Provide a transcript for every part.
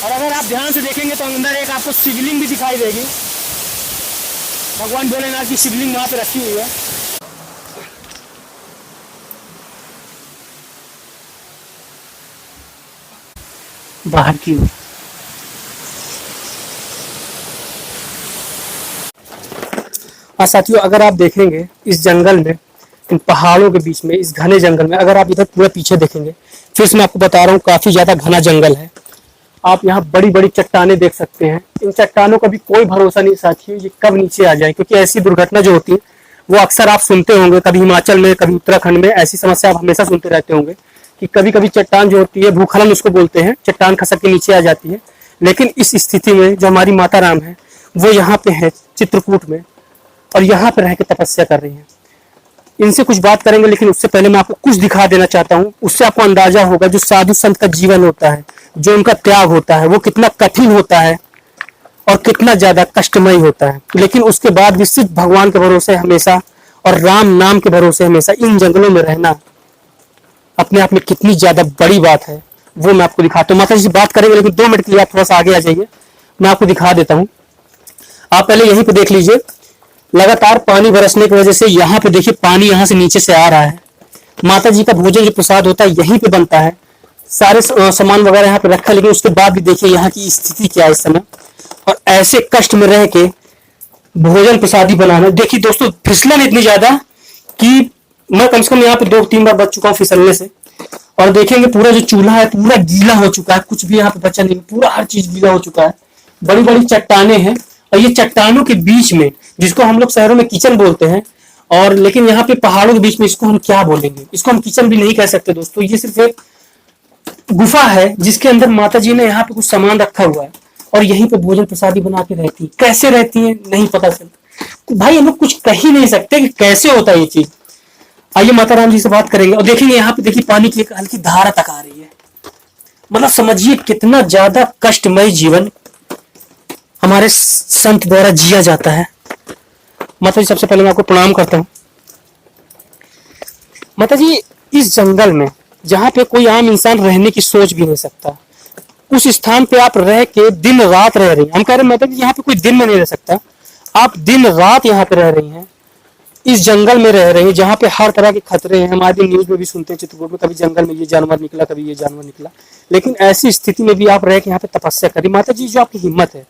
और अगर आप ध्यान से देखेंगे तो अंदर एक आपको शिवलिंग भी दिखाई देगी। भगवान भोलेनाथ की शिवलिंग वहां पे रखी हुई है। बाहर की ओर साथियों, अगर आप देखेंगे इस जंगल में, इन पहाड़ों के बीच में, इस घने जंगल में, अगर आप इधर पूरा पीछे देखेंगे, फिर से मैं आपको बता रहा हूँ काफी ज्यादा घना जंगल है। आप यहाँ बड़ी बड़ी चट्टानें देख सकते हैं। इन चट्टानों का भी कोई भरोसा नहीं साथियों, ये कब नीचे आ जाए, क्योंकि ऐसी दुर्घटना जो होती है वो अक्सर आप सुनते होंगे, कभी हिमाचल में, कभी उत्तराखंड में ऐसी समस्या आप हमेशा सुनते रहते होंगे कि कभी कभी चट्टान जो होती है, भूस्खलन उसको बोलते हैं, चट्टान खसक के नीचे आ जाती है। लेकिन इस स्थिति में जो हमारी माता राम है वो यहाँ पे है चित्रकूट में, और यहाँ पे रह के तपस्या कर रही हैं। इनसे कुछ बात करेंगे, लेकिन उससे पहले मैं आपको कुछ दिखा देना चाहता हूँ। उससे आपको अंदाजा होगा जो साधु संत का जीवन होता है, जो उनका त्याग होता है, वो कितना कठिन होता है और कितना ज्यादा कष्टमय होता है। लेकिन उसके बाद भी सिर्फ भगवान के भरोसे हमेशा और राम नाम के भरोसे हमेशा इन जंगलों में रहना अपने आप में कितनी ज्यादा बड़ी बात है, वो मैं आपको दिखाता हूँ। माता जी से बात करेंगे, लेकिन 2 मिनट के लिए आप थोड़ा सा आगे आ जाइए, मैं आपको दिखा देता हूँ। आप पहले यहीं पे देख लीजिए, लगातार पानी बरसने की वजह से यहाँ पे देखिए पानी यहाँ से नीचे से आ रहा है। माता जी का भोजन जो प्रसाद होता है यहीं पे बनता है, सारे सामान वगैरह यहाँ पे रखा है। लेकिन उसके बाद भी देखिए यहाँ की स्थिति क्या है इस समय, और ऐसे कष्ट में रह के भोजन प्रसादी बनाना। देखिए दोस्तों, फिसलन इतनी ज्यादा कि मैं कम से कम यहाँ पे 2-3 बार बच चुका हूँ फिसलने से। और देखेंगे पूरा जो चूल्हा है पूरा गीला हो चुका है, कुछ भी यहाँ पे बचा नहीं, पूरा हर चीज गीला हो चुका है। बड़ी बड़ी चट्टाने हैं, और ये चट्टानों के बीच में, जिसको हम लोग शहरों में किचन बोलते हैं, और लेकिन यहाँ पे पहाड़ों के बीच में इसको हम क्या बोलेंगे, इसको हम किचन भी नहीं कह सकते दोस्तों। ये सिर्फ एक गुफा है जिसके अंदर माता जी ने यहाँ पे कुछ सामान रखा हुआ है, और यहीं पे भोजन प्रसादी बना के रहती है। कैसे रहती है नहीं पता चलता, तो भाई हम लोग कुछ कह ही नहीं सकते कि कैसे होता है ये चीज। आइए माता राम जी से बात करेंगे, और देखेंगे यहाँ पे देखिए पानी की एक हल्की धारा तक आ रही है। मतलब समझिए कितना ज्यादा कष्टमय जीवन हमारे संत द्वारा जिया जाता है। माता जी सबसे पहले मैं आपको प्रणाम करता हूँ। माता जी, इस जंगल में जहाँ पे कोई आम इंसान रहने की सोच भी नहीं सकता, उस स्थान पे आप रह के दिन रात रह रही हैं। हम कह रहे हैं माता जी यहाँ पे कोई दिन में नहीं रह सकता, आप दिन रात यहाँ पे रह रही हैं, इस जंगल में रह रही हैं जहाँ पे हर तरह के खतरे हैं। हमारे दिन न्यूज में भी सुनते हैं चित्रकूट में कभी जंगल में ये जानवर निकला, कभी ये जानवर निकला। लेकिन ऐसी स्थिति में भी आप रह के यहाँ पे तपस्या करी। माता जी, जो आपकी हिम्मत है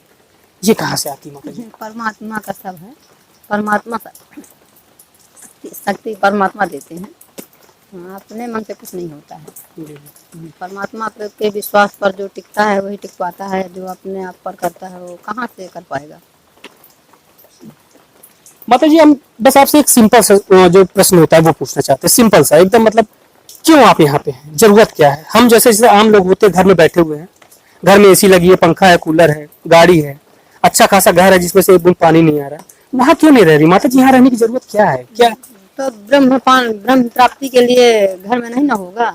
ये कहाँ से आती है माता जी? परमात्मा का सब है, परमात्मा शक्ति परमात्मा देते हैं। अपने मन से कुछ नहीं होता है। परमात्मा के विश्वास पर जो टिकता है वही टिक पाता है, जो अपने आप पर करता है वो कहाँ से कर पाएगा। माता जी, हम बस आपसे एक सिंपल सा जो प्रश्न होता है वो पूछना चाहते हैं, सिंपल सा एकदम। मतलब क्यों आप यहाँ पे हैं, जरूरत क्या है? हम जैसे जैसे आम लोग होते हैं घर में बैठे हुए हैं, घर में एसी लगी है, पंखा है, कूलर है, गाड़ी है, अच्छा खासा घर है जिसमें से एक बूंद पानी नहीं आ रहा, वहाँ क्यों नहीं रह रही माता जी? यहाँ रहने की जरूरत क्या है? क्या तो ब्रह्म प्राप्ति के लिए घर में नहीं ना होगा,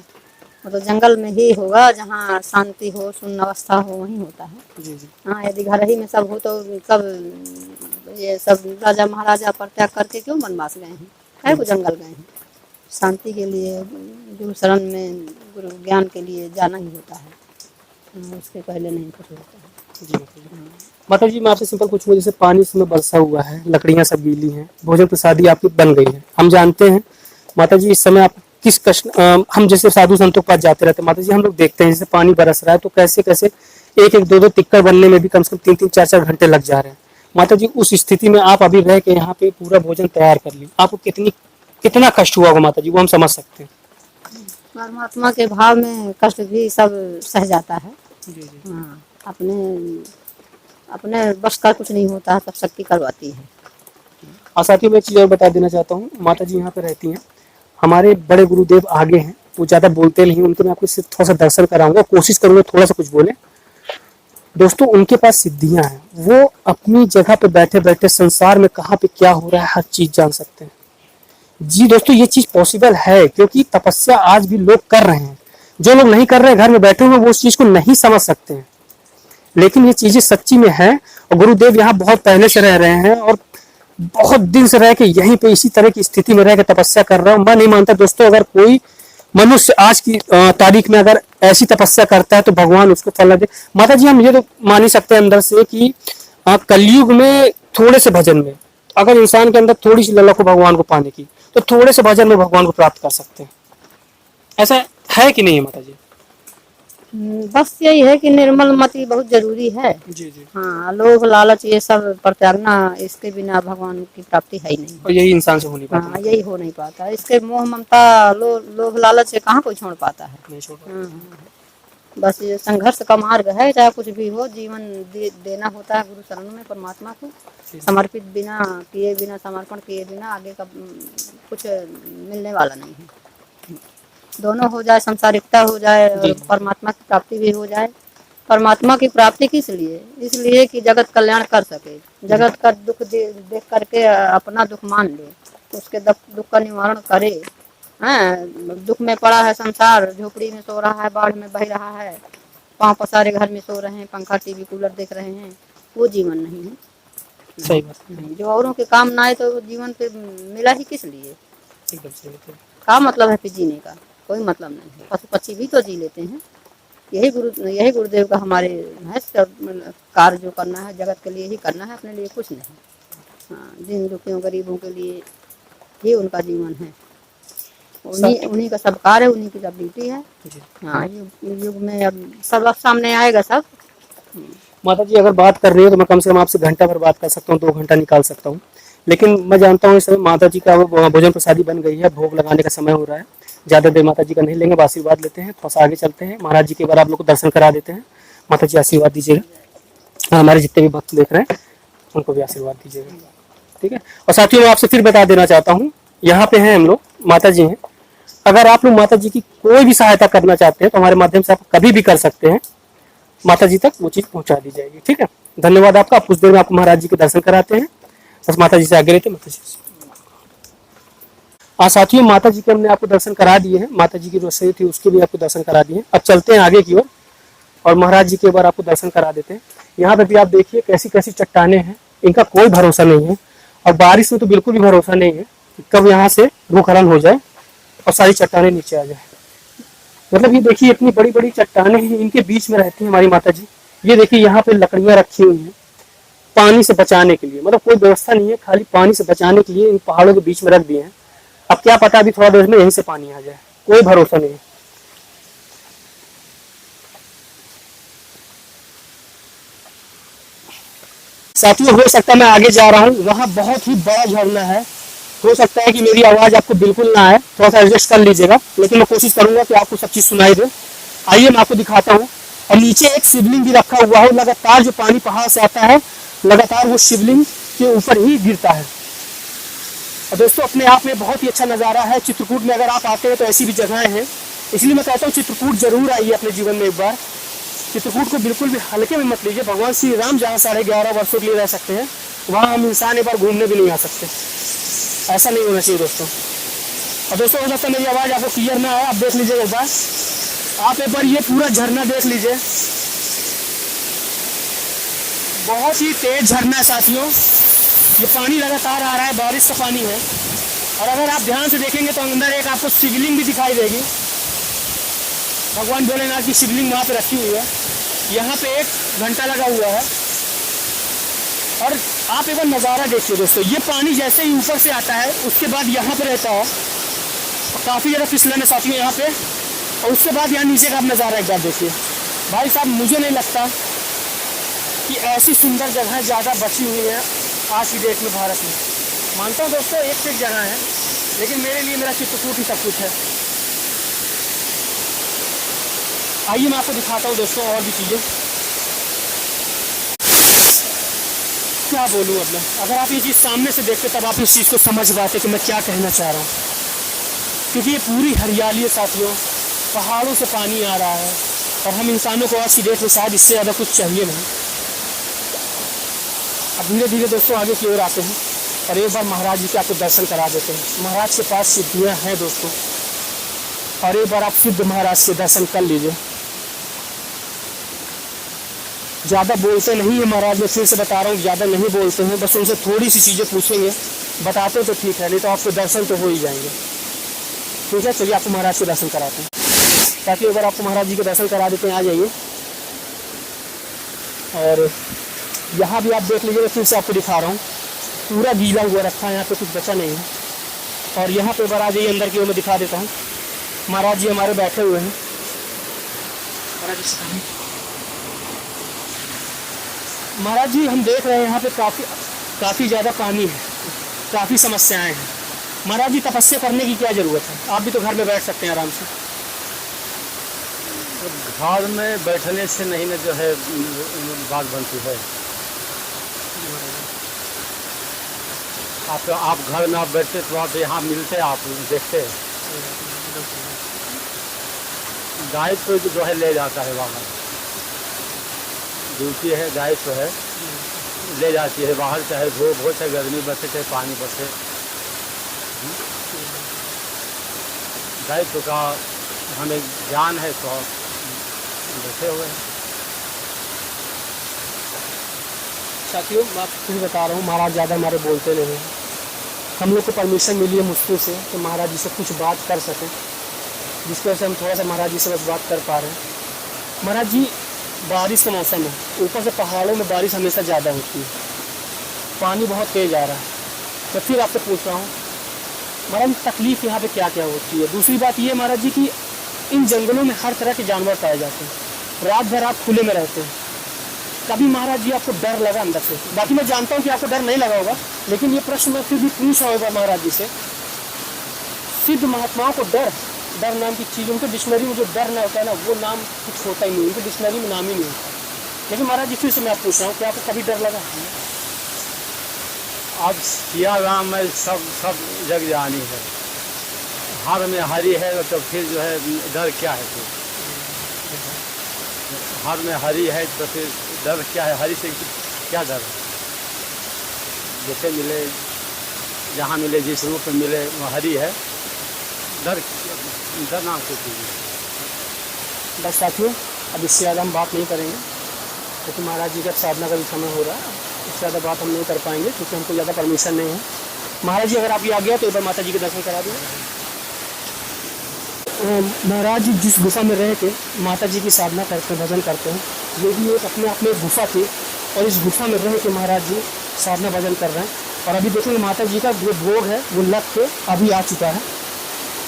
तो जंगल में ही होगा, जहाँ शांति हो, शून्य अवस्था हो, वहीं होता है। जी जी। हाँ, यदि घर ही में सब हो तो सब ये सब राजा महाराजा परित्याग करके क्यों वनवास गए हैं, है को जंगल गए हैं? शांति के लिए, गुरु शरण में, गुरु ज्ञान के लिए जाना ही होता है, उसके पहले नहीं कुछ होता है। जी माता जी, मैं आपसे सिंपल पूछूंगा, जैसे पानी इसमें बरसा हुआ है, लकड़ियां सब गीली हैं, भोजन प्रसादी आपकी बन गई है, हम जानते हैं माता जी इस समय आप किस कष्ट, हम जैसे साधु संतों के पास जाते रहते हैं माता जी, हम लोग देखते हैं जैसे पानी बरस रहा है तो कैसे कैसे 1-1, 2-2 टिक्कर बनने में भी कम से कम 3-3, 4-4 घंटे लग जा रहे हैं। माता जी, उस स्थिति में आप अभी रह के यहाँ पे पूरा भोजन तैयार कर ली, आपको कितना कष्ट हुआ होगा माता जी, वो हम समझ सकते हैं। परमात्मा के भाव में कष्ट भी सब सह जाता है। हाँ, अपने बस का कुछ नहीं होता है, सब शक्ति करवाती है। और साथियों, मैं एक चीज़ और बता देना चाहता हूँ, माता जी यहाँ पे रहती हैं, हमारे बड़े गुरुदेव आगे हैं, वो ज़्यादा बोलते नहीं, उनके मैं आपको सिर्फ थोड़ा सा दर्शन कराऊंगा, कोशिश करूंगा थोड़ा सा कुछ बोले। दोस्तों, उनके पास सिद्धियां हैं, वो अपनी जगह पे बैठे बैठे संसार में कहाँ पे क्या हो रहा है हर चीज जान सकते हैं। जी दोस्तों, ये चीज पॉसिबल है क्योंकि तपस्या आज भी लोग कर रहे हैं। जो लोग नहीं कर रहे हैं, घर में बैठे हुए, वो उस चीज को नहीं समझ सकते हैं, लेकिन ये चीजें सच्ची में है। और गुरुदेव यहाँ बहुत पहले से रह रहे हैं और बहुत दिन से रह के यहीं पे इसी तरह की स्थिति में रह के तपस्या कर रहा हूँ। मैं नहीं मानता दोस्तों, अगर कोई मनुष्य आज की तारीख में अगर ऐसी तपस्या करता है तो भगवान उसको फल दे। माता जी हम ये तो मान ही सकते हैं अंदर से कि कलयुग में थोड़े से भजन में, अगर इंसान के अंदर थोड़ी सी ललक हो भगवान को पाने की, तो थोड़े से भजन में भगवान को प्राप्त कर सकते हैं। ऐसा है कि नहीं है माता जी? बस यही है कि निर्मल मति बहुत जरूरी है। जी जी। हाँ, लोभ लालच ये सब परित्यागना, इसके बिना भगवान की प्राप्ति है ही नहीं। और यही इंसान से हो नहीं पाता। हाँ, यही हो नहीं पाता। इसके मोह ममता लोभ लालच से कहाँ कोई छोड़ पाता है। नहीं छोड़ पाता। बस ये संघर्ष का मार्ग है, चाहे कुछ भी हो, जीवन देना होता है गुरु शरण में, परमात्मा को समर्पित बिना किए, बिना समर्पण किए बिना आगे का कुछ मिलने वाला नहीं है। दोनों हो जाए, संसारिकता हो जाए और परमात्मा की प्राप्ति भी हो जाए। परमात्मा की प्राप्ति किस लिए? इसलिए कि जगत कल्याण कर सके, जगत का दुख देख करके अपना दुख मान ले, उसके दुख का निवारण करे। दुख में पड़ा है संसार, झोपड़ी में सो रहा है, बाढ़ में बह रहा है, पांव पसारे घर में सो रहे हैं, पंखा टीवी कूलर देख रहे हैं, वो जीवन नहीं है। सही बात नहीं, जो औरों के काम ना आए तो वो जीवन पे मिला ही किस लिए? एकदम सही बात है। क्या मतलब है फिर जीने का? कोई मतलब नहीं है। पशु पक्षी भी तो जी लेते हैं। यही गुरुदेव का हमारे है, कार्य जो करना है जगत के लिए ही करना है, अपने लिए कुछ नहीं। हाँ, जिन दुखियों गरीबों के लिए ही उनका जीवन है, उन्हीं का सब कार्य, उन्हीं की सब ड्यूटी है। हाँ, युग में अब सब सामने आएगा सब। माता जी अगर बात कर रही हो तो मैं कम से कम आपसे घंटा भर बात कर सकता हूँ, 2 घंटा निकाल सकता हूँ, लेकिन मैं जानता हूँ इस समय माता जी का भोजन प्रसादी बन गई है, भोग लगाने का समय हो रहा है। ज़्यादा देर माता जी का नहीं लेंगे, आशीर्वाद लेते हैं, थोड़ा सा आगे चलते हैं, महाराज जी के बार आप लोग को दर्शन करा देते हैं। माता जी आशीर्वाद दीजिएगा, हमारे जितने भी भक्त देख रहे हैं उनको भी आशीर्वाद दीजिएगा, ठीक है। और साथियों मैं आपसे फिर बता देना चाहता हूँ, यहाँ पे हैं हम लोग, माता जी हैं, अगर आप लोग माता जी की कोई भी सहायता करना चाहते हैं तो हमारे माध्यम से आप कभी भी कर सकते हैं, माता जी तक वो चीज़ पहुँचा दी जाएगी, ठीक है। धन्यवाद आपका। आप कुछ देर में आपको महाराज जी के दर्शन कराते हैं, बस माता जी से आगे रहते, माता जी से। साथियों माता जी के हमने आपको दर्शन करा दिए हैं, माता जी की रसोई थी उसके भी आपको दर्शन करा दिए। अब चलते हैं आगे की ओर और महाराज जी के बार आपको दर्शन करा देते हैं। यहाँ पे भी आप देखिए कैसी कैसी चट्टाने हैं, इनका कोई भरोसा नहीं है, और बारिश में तो बिल्कुल भी भरोसा नहीं है कब यहाँ से भूखलन हो जाए और सारी चट्टाने नीचे आ जाए। मतलब ये देखिए इतनी बड़ी बड़ी चट्टाने हैं, इनके बीच में रहती है हमारी माता जी। ये देखिए यहाँ पे लकड़ियाँ रखी हुई हैं पानी से बचाने के लिए, मतलब कोई व्यवस्था नहीं है, खाली पानी से बचाने के लिए इन पहाड़ों के बीच में रख दिए हैं। अब क्या पता अभी थोड़ा देर में यहीं से पानी आ जाए, कोई भरोसा नहीं है। साथियों हो सकता है मैं आगे जा रहा हूँ, वहाँ बहुत ही बड़ा झरना है, हो सकता है कि मेरी आवाज आपको बिल्कुल ना आए, थोड़ा सा एडजस्ट कर लीजिएगा, लेकिन मैं कोशिश करूंगा कि आपको सब चीज सुनाई दे। आइए मैं आपको दिखाता हूँ। और नीचे एक शिवलिंग भी रखा हुआ है, लगातार जो पानी पहाड़ से आता है लगातार वो शिवलिंग के ऊपर ही गिरता है। और दोस्तों अपने आप में बहुत ही अच्छा नज़ारा है। चित्रकूट में अगर आप आते हैं तो ऐसी भी जगहें हैं, इसलिए मैं कहता हूँ चित्रकूट जरूर आइए अपने जीवन में एक बार। चित्रकूट को बिल्कुल भी हल्के में मत लीजिए। भगवान श्री राम जहाँ 11.5 वर्षों के लिए रह सकते हैं, वहाँ हम इंसान एक बार घूमने भी नहीं आ सकते। ऐसा नहीं होना चाहिए दोस्तों। और दोस्तों हो सकता है मेरी आवाज़ आपको क्लियर ना आए, आप देख लीजिए एक बार, आप एक बार ये पूरा झरना देख लीजिए, बहुत ही तेज झरना है साथियों। ये पानी लगातार आ रहा है, बारिश का पानी है। और अगर आप ध्यान से देखेंगे तो अंदर एक आपको शिवलिंग भी दिखाई देगी, भगवान भोलेनाथ की शिवलिंग वहाँ पे रखी हुई है। यहाँ पे एक घंटा लगा हुआ है। और आप एक बार नज़ारा देखिए दोस्तों, ये पानी जैसे ही ऊपर से आता है उसके बाद यहाँ पे रहता है, काफ़ी ज़्यादा फिसलन है साथियों यहाँ पे। और उसके बाद यहाँ नीचे का आप नज़ारा एक बार देखिए। भाई साहब मुझे नहीं लगता कि ऐसी सुंदर जगह ज़्यादा बची हुई है आज की डेट में भारत में। मानता हूँ दोस्तों एक से एक जगह है, लेकिन मेरे लिए मेरा चित्रकूट ही सब कुछ है। आइए मैं आपको दिखाता हूँ दोस्तों और भी चीज़ें। क्या बोलूँ अब मैं, अगर आप ये चीज़ सामने से देखते तब आप इस चीज़ को समझ पाते कि मैं क्या कहना चाह रहा हूँ। क्योंकि ये पूरी हरियाली है साथियों, पहाड़ों से पानी आ रहा है, और हम इंसानों को आज की डेट में शायद इससे ज़्यादा कुछ चाहिए नहीं। अब धीरे धीरे दोस्तों आगे की ओर आते हैं और एक बार महाराज जी के आपको दर्शन करा देते हैं। महाराज के पास सिद्धियाँ हैं दोस्तों, और एक बार आप सिद्ध महाराज के दर्शन कर लीजिए। ज़्यादा बोलते नहीं है महाराज, मैं फिर से बता रहा हूँ, ज़्यादा नहीं बोलते हैं, बस उनसे थोड़ी सी चीज़ें पूछेंगे, बताते तो ठीक है, नहीं तो आपको दर्शन तो हो ही जाएंगे। ठीक है, चलिए आपको महाराज के दर्शन कराते हैं। ताकि एक बार आपको महाराज जी के दर्शन करा देते हैं। आ जाइए। और यहाँ भी आप देख लीजिए, फिर से आपको दिखा रहा हूँ, पूरा गीला हुआ रखा है, यहाँ पे कुछ बचा नहीं है। और यहाँ पे बार आ जाइए अंदर की ओर, मैं दिखा देता हूँ। महाराज जी हमारे बैठे हुए हैं। महाराज जी हम देख रहे हैं यहाँ पे काफ़ी ज़्यादा पानी है, काफ़ी समस्याएं हैं। महाराज जी तपस्या करने की क्या ज़रूरत है? आप भी तो घर में बैठ सकते हैं आराम से। घर में बैठने से नहीं ना जो है बात बनती है। आप घर में आप बैठते तो आप यहाँ मिलते, आप देखते। दायित्व तो जो है ले जाता है बाहर, ड्यूटी है, दायित्व है, ले जाती है बाहर, चाहे धूप हो, चाहे गर्मी बरसे, चाहे पानी बरसे। दायित्व का हमें ज्ञान है तो बैठे हुए हैं। साथियों मैं आपको भी बता रहा हूँ, महाराज ज़्यादा हमारे बोलते नहीं हैं। हम लोग को परमिशन मिली है मुश्किल से कि महाराज जी से कुछ बात कर सकें, जिसकी वजह से हम थोड़ा सा महाराज जी से बस बात कर पा रहे हैं। महाराज जी बारिश का मौसम है, ऊपर से पहाड़ों में बारिश हमेशा ज़्यादा होती है, पानी बहुत तेज़ आ रहा है। तो फिर आपसे पूछ रहा हूँ महाराज तकलीफ़ यहाँ पे क्या क्या होती है? दूसरी बात ये महाराज जी कि इन जंगलों में हर तरह के जानवर पाए जाते हैं, रात भर आप खुले में रहते हैं। कभी महाराज जी आपको डर लगा अंदर से? बाकी मैं जानता हूँ कि आपको डर नहीं लगा होगा, लेकिन ये प्रश्न मैं फिर भी पूछ रहा होगा महाराज जी से। सिद्ध महात्माओं को डर नाम की चीज़, उनके डिक्शनरी में जो डर ना होता है ना, वो नाम कुछ होता ही नहीं, उनके डिक्शनरी में नाम ही नहीं होता। लेकिन महाराज जी फिर से मैं आप पूछ रहा हूँ कि आपको कभी डर लगा? अब सिया राम में सब जग जानी है, हर में हरि है, तो फिर जो है डर क्या है? फिर हर में हरि है तो फिर डर क्या है? हरि से क्या डर है? जैसे मिले, जहाँ मिले, जिस रूप में मिले वो हरि है, डर नाम से चीज़। बस साथियों अब इससे ज़्यादा हम बात नहीं करेंगे, क्योंकि महाराज जी का साधना का भी समय हो रहा है। इससे ज़्यादा बात हम नहीं कर पाएंगे क्योंकि हमको ज़्यादा परमिशन नहीं है। महाराज जी अगर आप ये आ गया तो एक बार माता जी के दर्शन करा दीजिए। महाराज जी जिस गुफा में रह के माता जी की साधना करते हैं, भजन करते हैं, ये भी एक अपने आप में एक गुफा थी, और इस गुफा में रह के महाराज जी साधना भजन कर रहे हैं। और अभी देखेंगे माता जी का जो भोग है वो लग के अभी आ चुका है।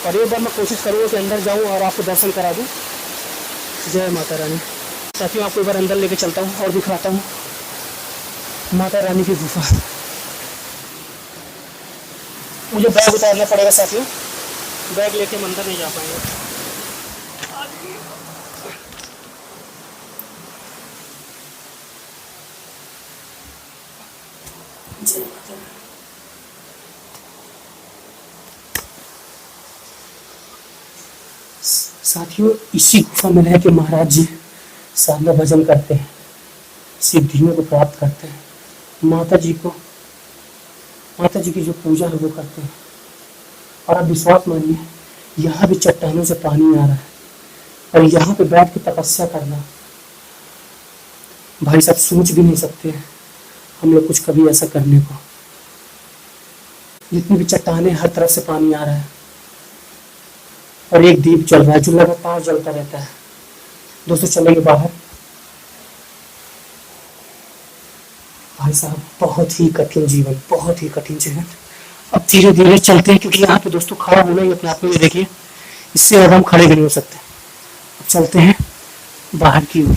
और एक बार मैं कोशिश करूँगा कि अंदर जाऊँ और आपको दर्शन करा दूँ। जय माता रानी। साथियों आपको एक बार अंदर लेके चलता हूँ और दिखाता हूँ माता रानी की गुफा। मुझे बैग उतारना पड़ेगा साथियों, बैग लेके हम अंदर नहीं जा पाएंगे। साथियों इसी गुफा में रह के महाराज जी साधना भजन करते हैं, सिद्धियों को प्राप्त करते हैं, माता जी की जो पूजा है वो करते हैं। और आप विश्वास मानिए, यहाँ भी चट्टानों से पानी आ रहा है, और यहाँ पे बैठ के तपस्या करना, भाई साहब सोच भी नहीं सकते हैं हम लोग कुछ कभी ऐसा करने को। जितनी भी चट्टानें, हर तरफ से पानी आ रहा है, और एक दीप जल रहा है जो लगातार जलता रहता है। दोस्तों चलेंगे बाहर। भाई साहब बहुत ही कठिन जीवन, बहुत ही कठिन जीवन। अब धीरे धीरे चलते हैं, क्योंकि यहाँ पे दोस्तों खड़ा होना ही अपने आप में, देखिए इससे अब हम खड़े भी नहीं हो सकते। अब चलते हैं बाहर की ओर।